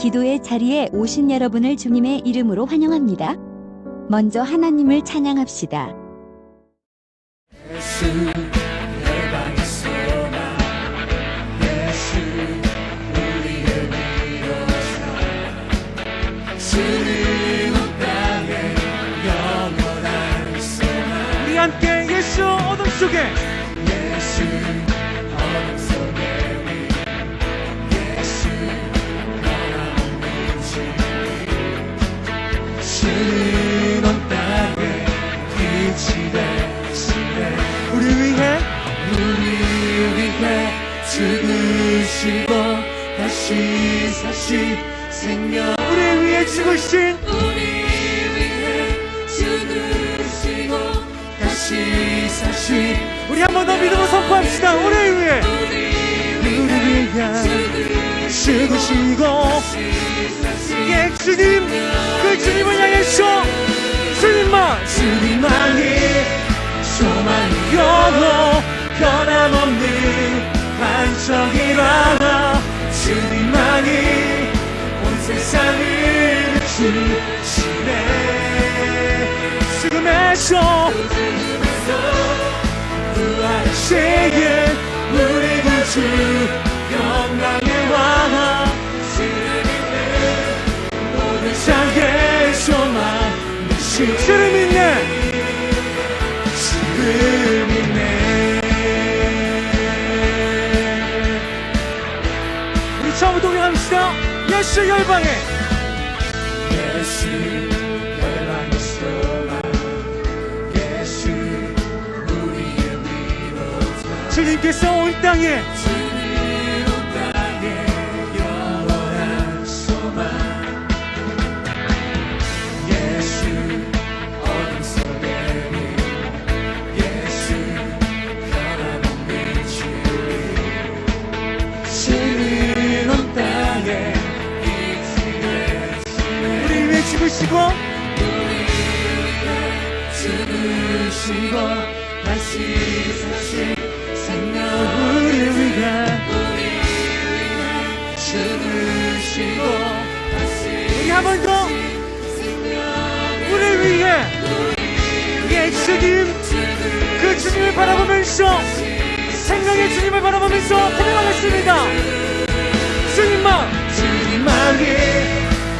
기도의 자리에 오신 여러분을 주님의 이름으로 환영합니다. 먼저 하나님을 찬양합시다. 예수 열방의 소망 예수 우리를 위로하사 주는 온 땅에 영원한 소망 우리 함께 예수 어둠 속에 예수 어둠 속에 위 예수 변함없는 주 주는 온 땅에 빛이 되시네 우리 위해 죽으시고 다시 사신 생명 우리 위해 죽으신 우리 위해 죽으시고 다시 사신 우리 한 번 더 믿음으로 선포합시다. 우리 위해 죽으시고 예 주님 그 주님을 향해서 주님만이 소망이요 변함없는 반석이라 주님만이 온 세상을 비추시네 죽음에서 부활하신 우리 구주 영광의 왕 주를 믿는 모든 자의 소망 되신 주를 믿네 주를 믿네 우리 처음부터 우리합시다. 예수 열방에 예수 열방의 소망 예수 우리의 위로자 주님께서 온 땅에 주님 온 땅에 영원한 소망 예수 어둠 속에 위 예수 변함없는 주 주님 온 땅에 빛이 되시네 우리 위해 죽으시고 죽으시고 다시 사신 생명 우리 위해 죽으시고 다시 우리 한 번 더 우리 위해 예 주님 그 주님을 바라보면서 생명의 주님을 바라보면서 찬양하겠습니다. 주님만이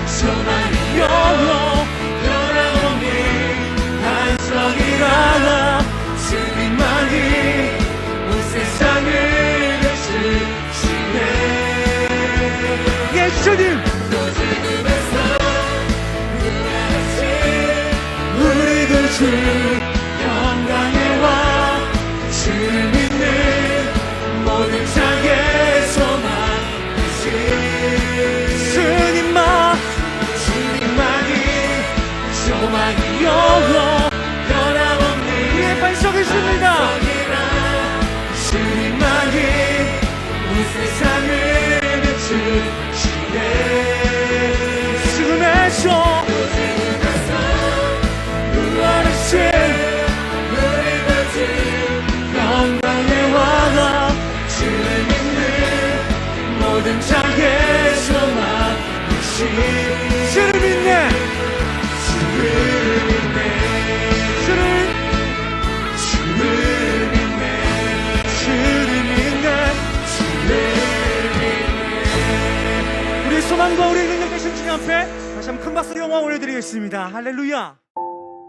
소망이요 변함없는 반석이라 주님만이 온 세상을 비추시네 예 주님 우리 구주 영광의 왕 주를 믿는 모든 자의 소망 주님만이 소망이요 변함없는 우리의 반석을 씁니다. 주님만이 온 세상을 비추시네 죽음에서 부활하신 우리 구주 영광의 왕 주를 믿는 모든 자의 소망 주를 믿네 주를 믿네 주를 믿네 주를 믿네 우리의 소망과 우리의 능력 되신 주님 앞에 다시 한번 큰 박수로 영광 올려드리겠습니다. 할렐루야.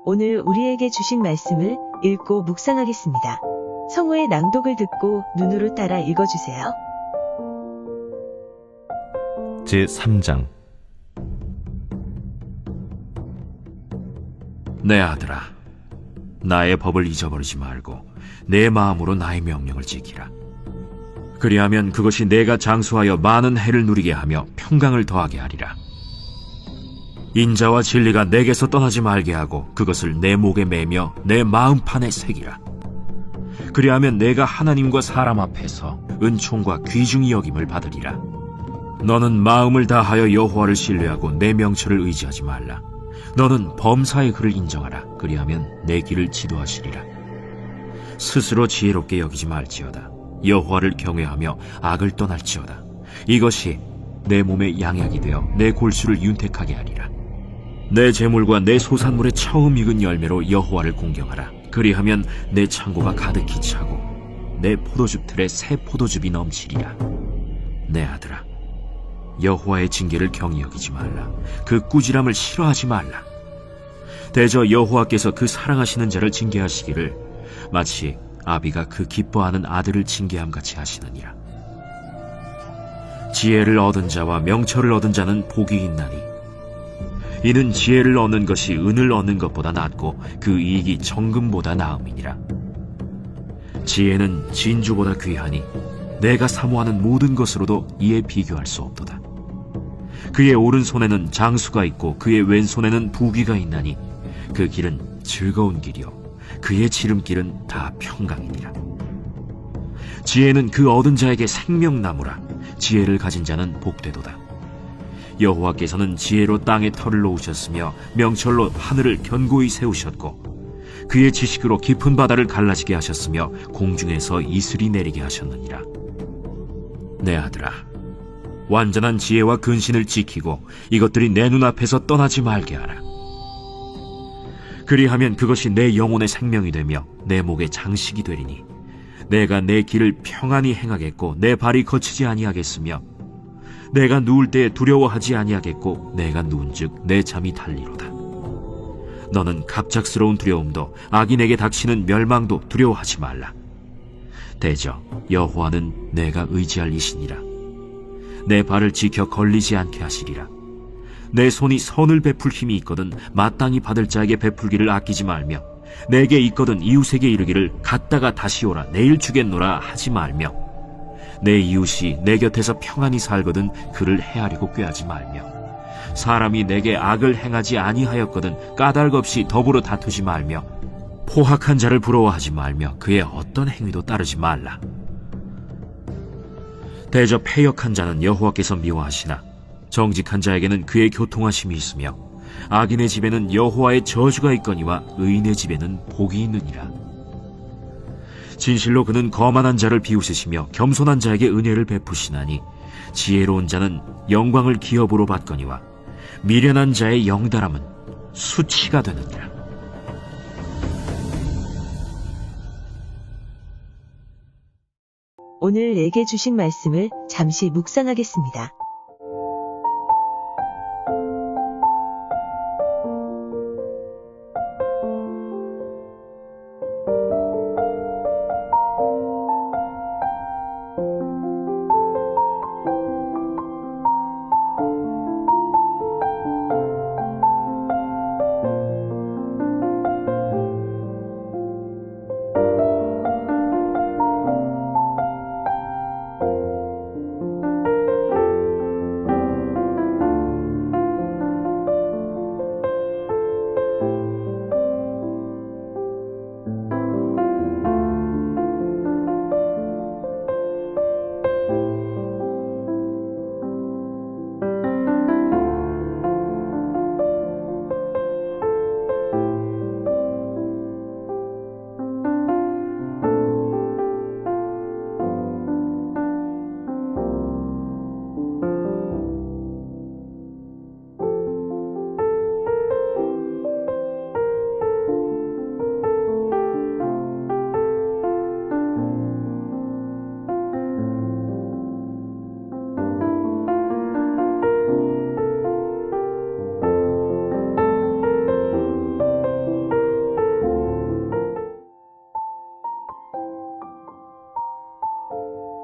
오늘 우리에게 주신 말씀을 읽고 묵상하겠습니다. 성우의 낭독을 듣고 눈으로 따라 읽어주세요. 제3장 내 아들아, 나의 법을 잊어버리지 말고 내 마음으로 나의 명령을 지키라. 그리하면 그것이 내가 장수하여 많은 해를 누리게 하며 평강을 더하게 하리라. 인자와 진리가 내게서 떠나지 말게 하고 그것을 내 목에 매며 내 마음판에 새기라. 그리하면 내가 하나님과 사람 앞에서 은총과 귀중히 여김을 받으리라. 너는 마음을 다하여 여호와를 신뢰하고 내 명철을 의지하지 말라. 너는 범사의 그를 인정하라. 그리하면 내 길을 지도하시리라. 스스로 지혜롭게 여기지 말지어다. 여호와를 경외하며 악을 떠날지어다. 이것이 내 몸에 양약이 되어 내 골수를 윤택하게 하리라. 내 재물과 내 소산물의 처음 익은 열매로 여호와를 공경하라. 그리하면 내 창고가 가득히 차고 내 포도즙 틀에 새 포도즙이 넘치리라. 내 아들아, 여호와의 징계를 경히 여기지 말라. 그 꾸지람을 싫어하지 말라. 대저 여호와께서 그 사랑하시는 자를 징계하시기를 마치 아비가 그 기뻐하는 아들을 징계함 같이 하시느니라. 지혜를 얻은 자와 명철을 얻은 자는 복이 있나니 이는 지혜를 얻는 것이 은을 얻는 것보다 낫고 그 이익이 정금보다 나음이니라. 지혜는 진주보다 귀하니 내가 사모하는 모든 것으로도 이에 비교할 수 없도다. 그의 오른손에는 장수가 있고 그의 왼손에는 부귀가 있나니 그 길은 즐거운 길이요 그의 지름길은 다 평강이니라. 지혜는 그 얻은 자에게 생명나무라. 지혜를 가진 자는 복되도다. 여호와께서는 지혜로 땅에 털을 놓으셨으며 명철로 하늘을 견고히 세우셨고 그의 지식으로 깊은 바다를 갈라지게 하셨으며 공중에서 이슬이 내리게 하셨느니라. 내 아들아, 완전한 지혜와 근신을 지키고 이것들이 내 눈앞에서 떠나지 말게 하라. 그리하면 그것이 내 영혼의 생명이 되며 내 목의 장식이 되리니 내가 내 길을 평안히 행하겠고 내 발이 거치지 아니하겠으며 내가 누울 때에 두려워하지 아니하겠고 내가 누운즉 내 잠이 달리로다. 너는 갑작스러운 두려움도 악인에게 닥치는 멸망도 두려워하지 말라. 대저 여호와는 내가 의지할 이시니라. 내 발을 지켜 걸리지 않게 하시리라. 내 손이 선을 베풀 힘이 있거든 마땅히 받을 자에게 베풀기를 아끼지 말며 내게 있거든 이웃에게 이르기를 갔다가 다시 오라 내일 주겠노라 하지 말며 내 이웃이 내 곁에서 평안히 살거든 그를 헤아리고 꾀하지 말며 사람이 내게 악을 행하지 아니하였거든 까닭 없이 더불어 다투지 말며 포학한 자를 부러워하지 말며 그의 어떤 행위도 따르지 말라. 대저 패역한 자는 여호와께서 미워하시나 정직한 자에게는 그의 교통하심이 있으며 악인의 집에는 여호와의 저주가 있거니와 의인의 집에는 복이 있느니라. 진실로 그는 거만한 자를 비웃으시며 겸손한 자에게 은혜를 베푸시나니 지혜로운 자는 영광을 기업으로 받거니와 미련한 자의 영달함은 수치가 되느니라. 오늘 내게 주신 말씀을 잠시 묵상하겠습니다.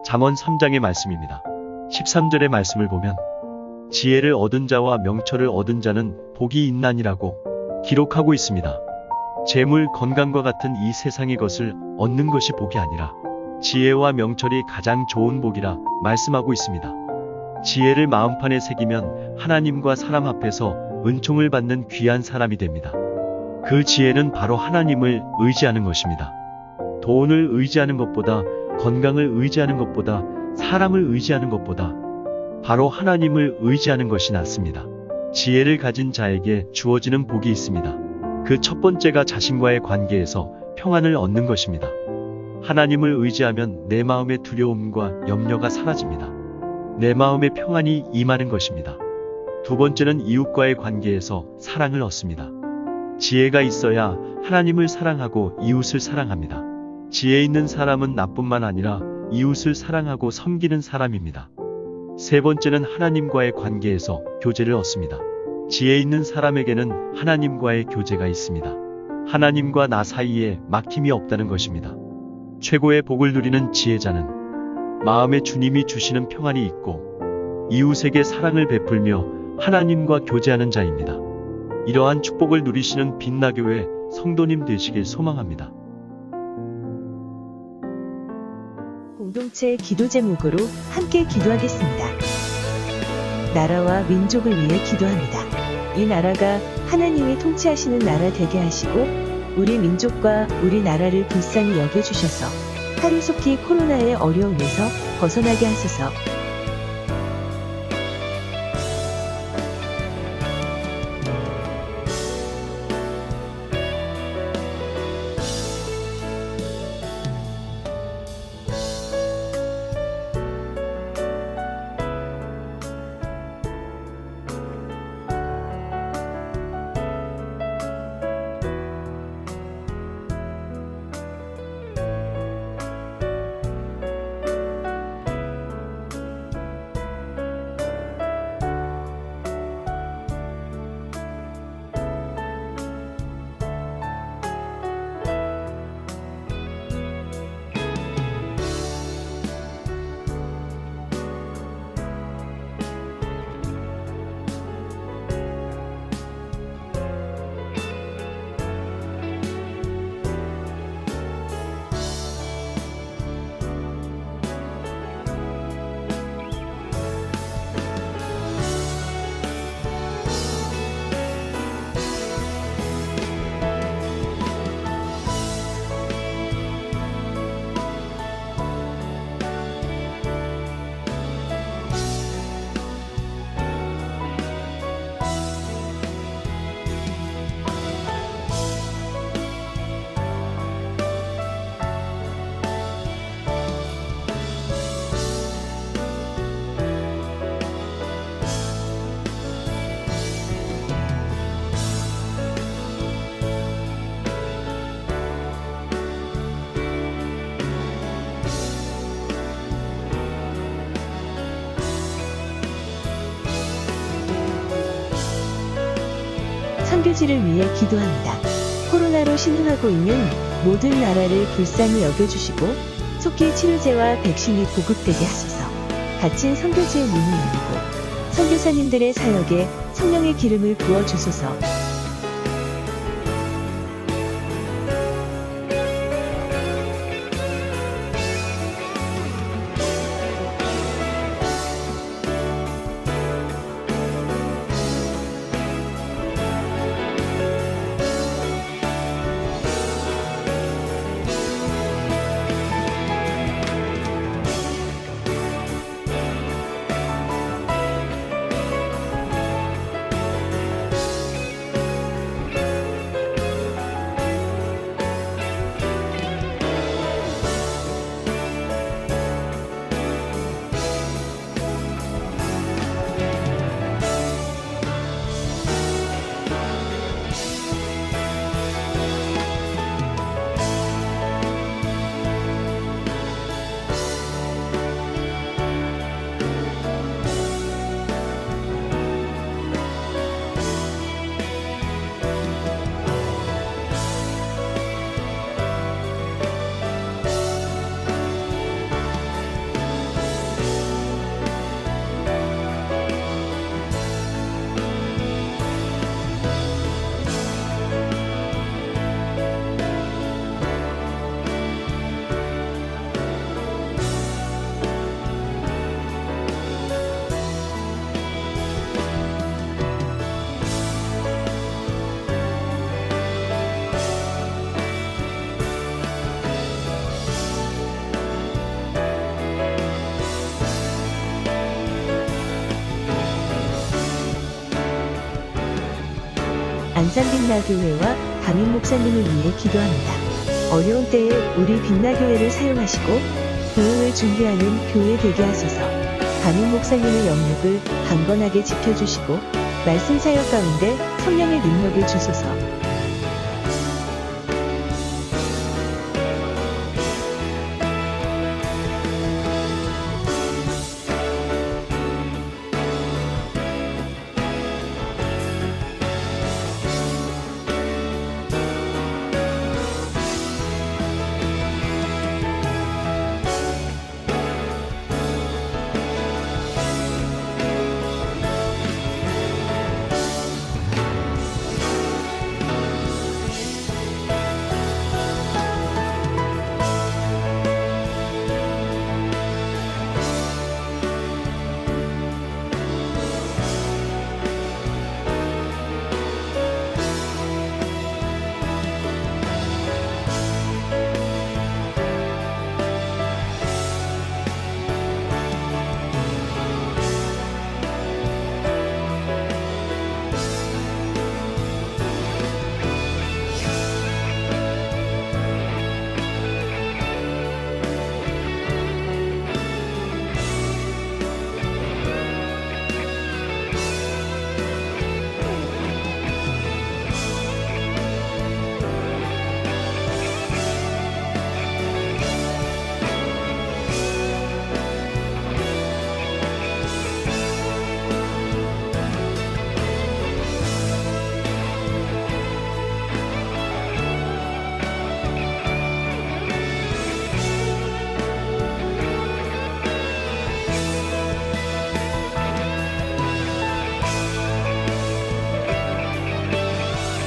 잠언 3장의 말씀입니다. 13절의 말씀을 보면 지혜를 얻은 자와 명철을 얻은 자는 복이 있나니라고 기록하고 있습니다. 재물, 건강과 같은 이 세상의 것을 얻는 것이 복이 아니라 지혜와 명철이 가장 좋은 복이라 말씀하고 있습니다. 지혜를 마음판에 새기면 하나님과 사람 앞에서 은총을 받는 귀한 사람이 됩니다. 그 지혜는 바로 하나님을 의지하는 것입니다. 돈을 의지하는 것보다, 건강을 의지하는 것보다, 사람을 의지하는 것보다 바로 하나님을 의지하는 것이 낫습니다. 지혜를 가진 자에게 주어지는 복이 있습니다. 그 첫 번째가 자신과의 관계에서 평안을 얻는 것입니다. 하나님을 의지하면 내 마음의 두려움과 염려가 사라집니다. 내 마음의 평안이 임하는 것입니다. 두 번째는 이웃과의 관계에서 사랑을 얻습니다. 지혜가 있어야 하나님을 사랑하고 이웃을 사랑합니다. 지혜 있는 사람은 나뿐만 아니라 이웃을 사랑하고 섬기는 사람입니다. 세 번째는 하나님과의 관계에서 교제를 얻습니다. 지혜 있는 사람에게는 하나님과의 교제가 있습니다. 하나님과 나 사이에 막힘이 없다는 것입니다. 최고의 복을 누리는 지혜자는 마음에 주님이 주시는 평안이 있고 이웃에게 사랑을 베풀며 하나님과 교제하는 자입니다. 이러한 축복을 누리시는 빛나교회 성도님 되시길 소망합니다. 공동체 기도 제목으로 함께 기도하겠습니다. 나라와 민족을 위해 기도합니다. 이 나라가 하나님이 통치하시는 나라 되게 하시고 우리 민족과 우리나라를 불쌍히 여겨주셔서 하루속히 코로나의 어려움에서 벗어나게 하소서. 선교지를 위해 기도합니다. 코로나로 신음하고 있는 모든 나라를 불쌍히 여겨주시고 속히 치료제와 백신이 보급되게 하소서. 갇힌 선교지의 문을 열고 선교사님들의 사역에 성령의 기름을 부어주소서. 안산 빛나교회와 담임 목사님을 위해 기도합니다. 어려운 때에 우리 빛나교회를 사용하시고 부흥을 준비하는 교회 되게 하소서. 담임 목사님의 영역을 강건하게 지켜주시고 말씀 사역 가운데 성령의 능력을 주소서.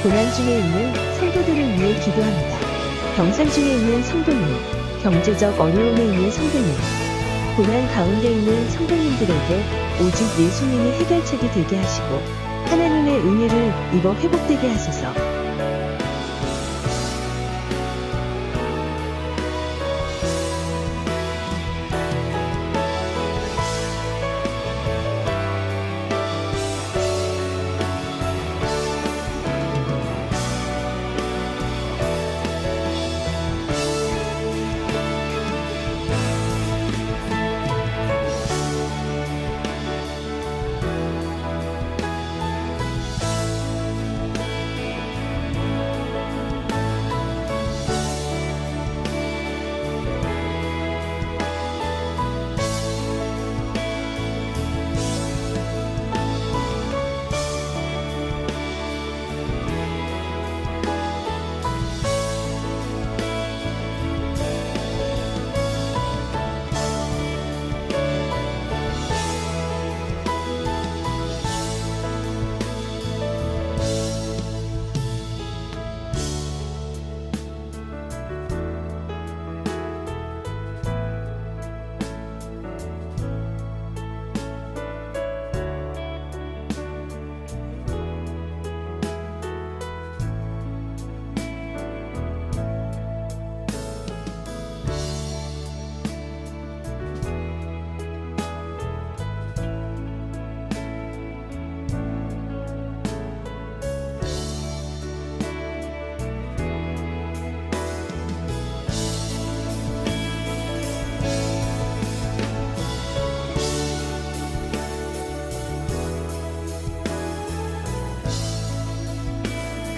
고난 중에 있는 성도들을 위해 기도합니다. 병상 중에 있는 성도님, 경제적 어려움에 있는 성도님, 고난 가운데 있는 성도님들에게 오직 예수님이 해결책이 되게 하시고 하나님의 은혜를 입어 회복되게 하소서.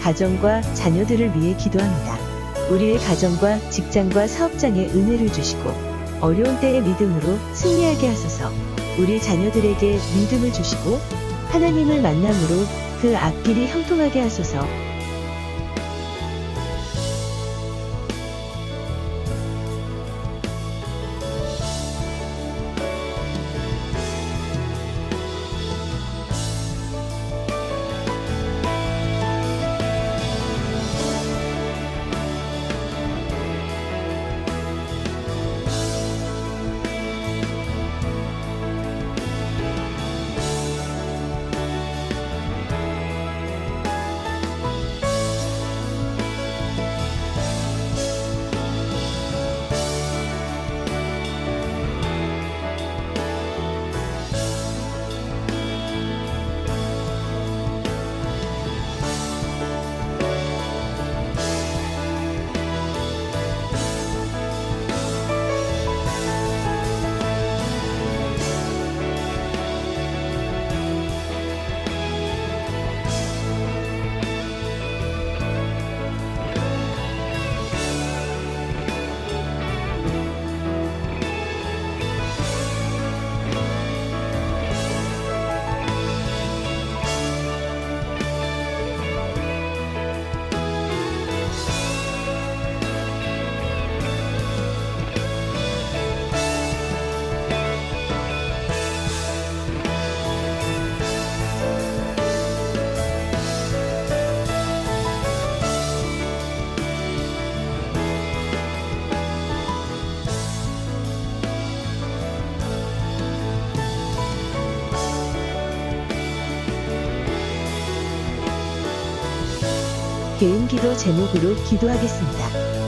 가정과 자녀들을 위해 기도합니다. 우리의 가정과 직장과 사업장에 은혜를 주시고 어려운 때의 믿음으로 승리하게 하소서. 우리 자녀들에게 믿음을 주시고 하나님을 만남으로 그 앞길이 형통하게 하소서. 개인 기도 제목으로 기도하겠습니다.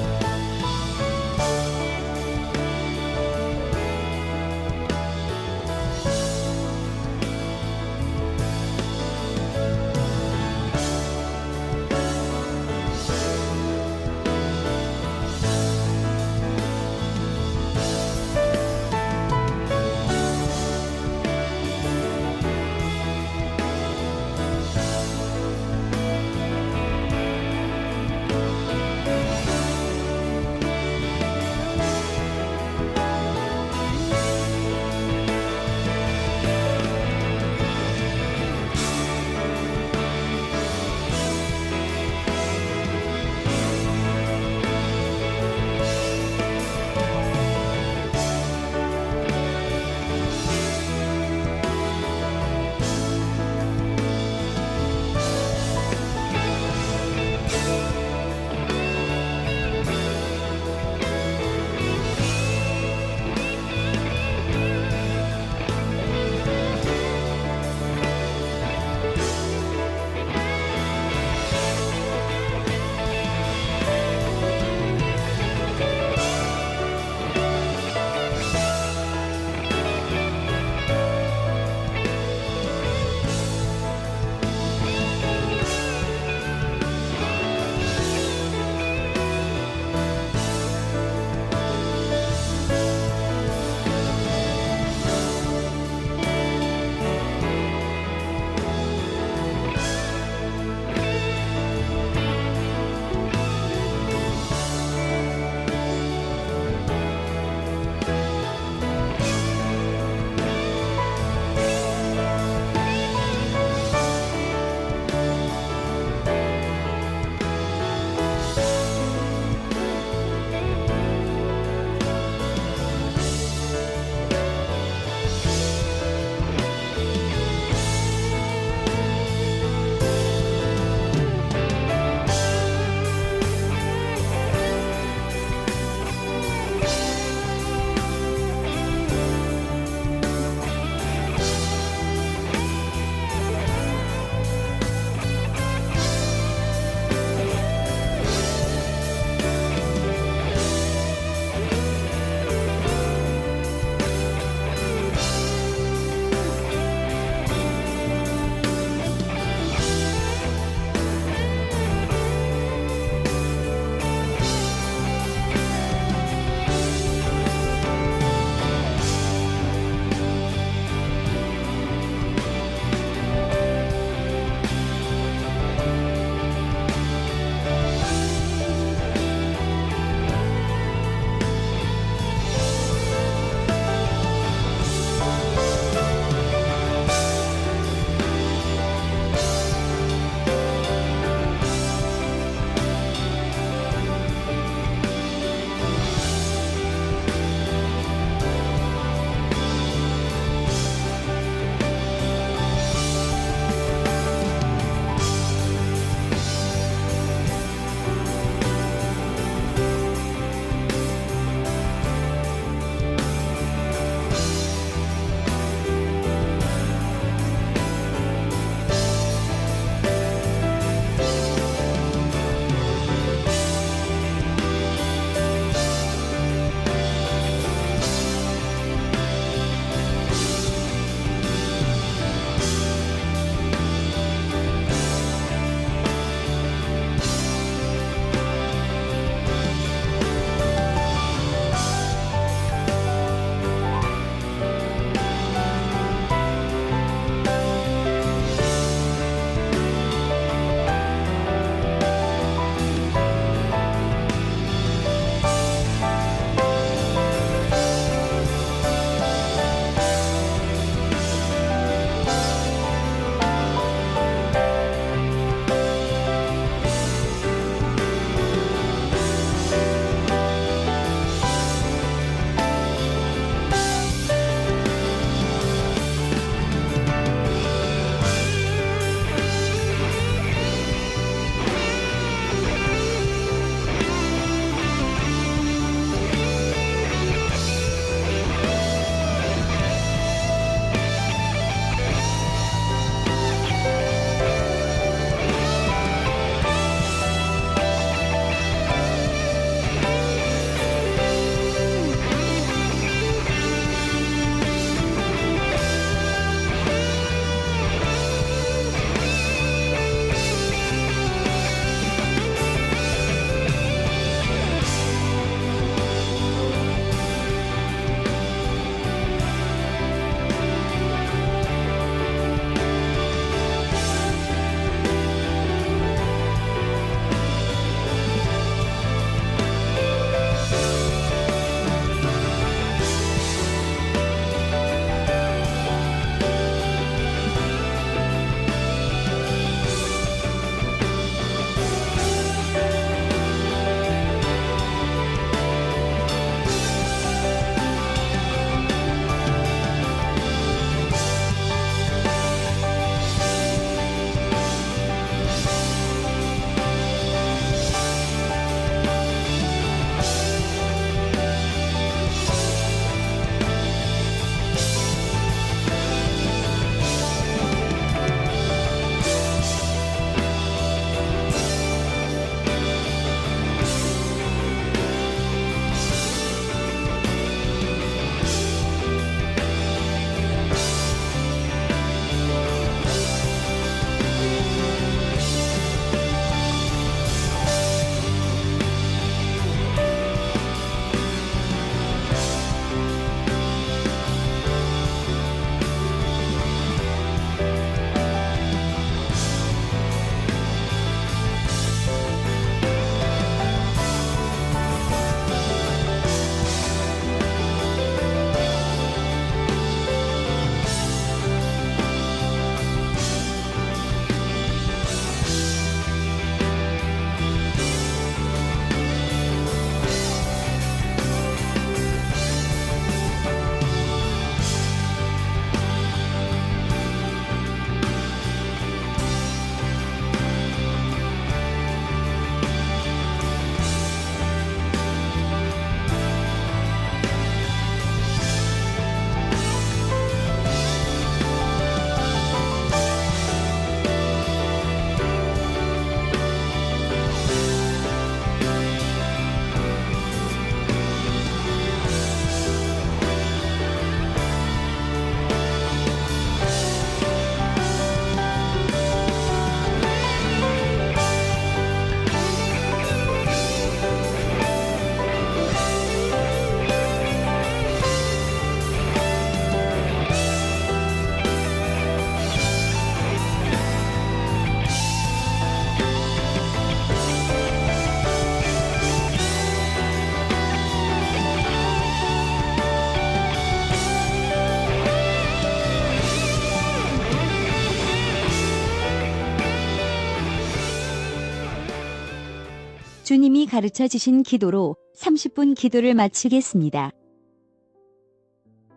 주님이 가르쳐 주신 기도로 30분 기도를 마치겠습니다.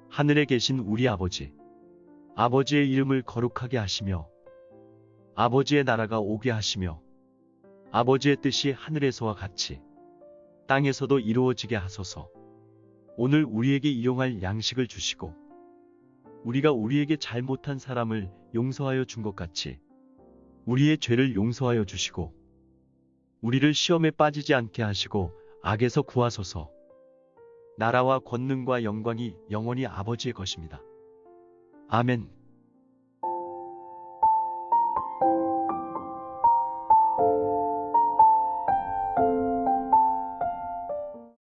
하늘에 계신 우리 아버지, 아버지의 이름을 거룩하게 하시며 아버지의 나라가 오게 하시며 아버지의 뜻이 하늘에서와 같이 땅에서도 이루어지게 하소서. 오늘 우리에게 일용할 양식을 주시고 우리가 우리에게 잘못한 사람을 용서하여 준 것 같이 우리의 죄를 용서하여 주시고 우리를 시험에 빠지지 않게 하시고 악에서 구하소서. 나라와 권능과 영광이 영원히 아버지의 것입니다. 아멘.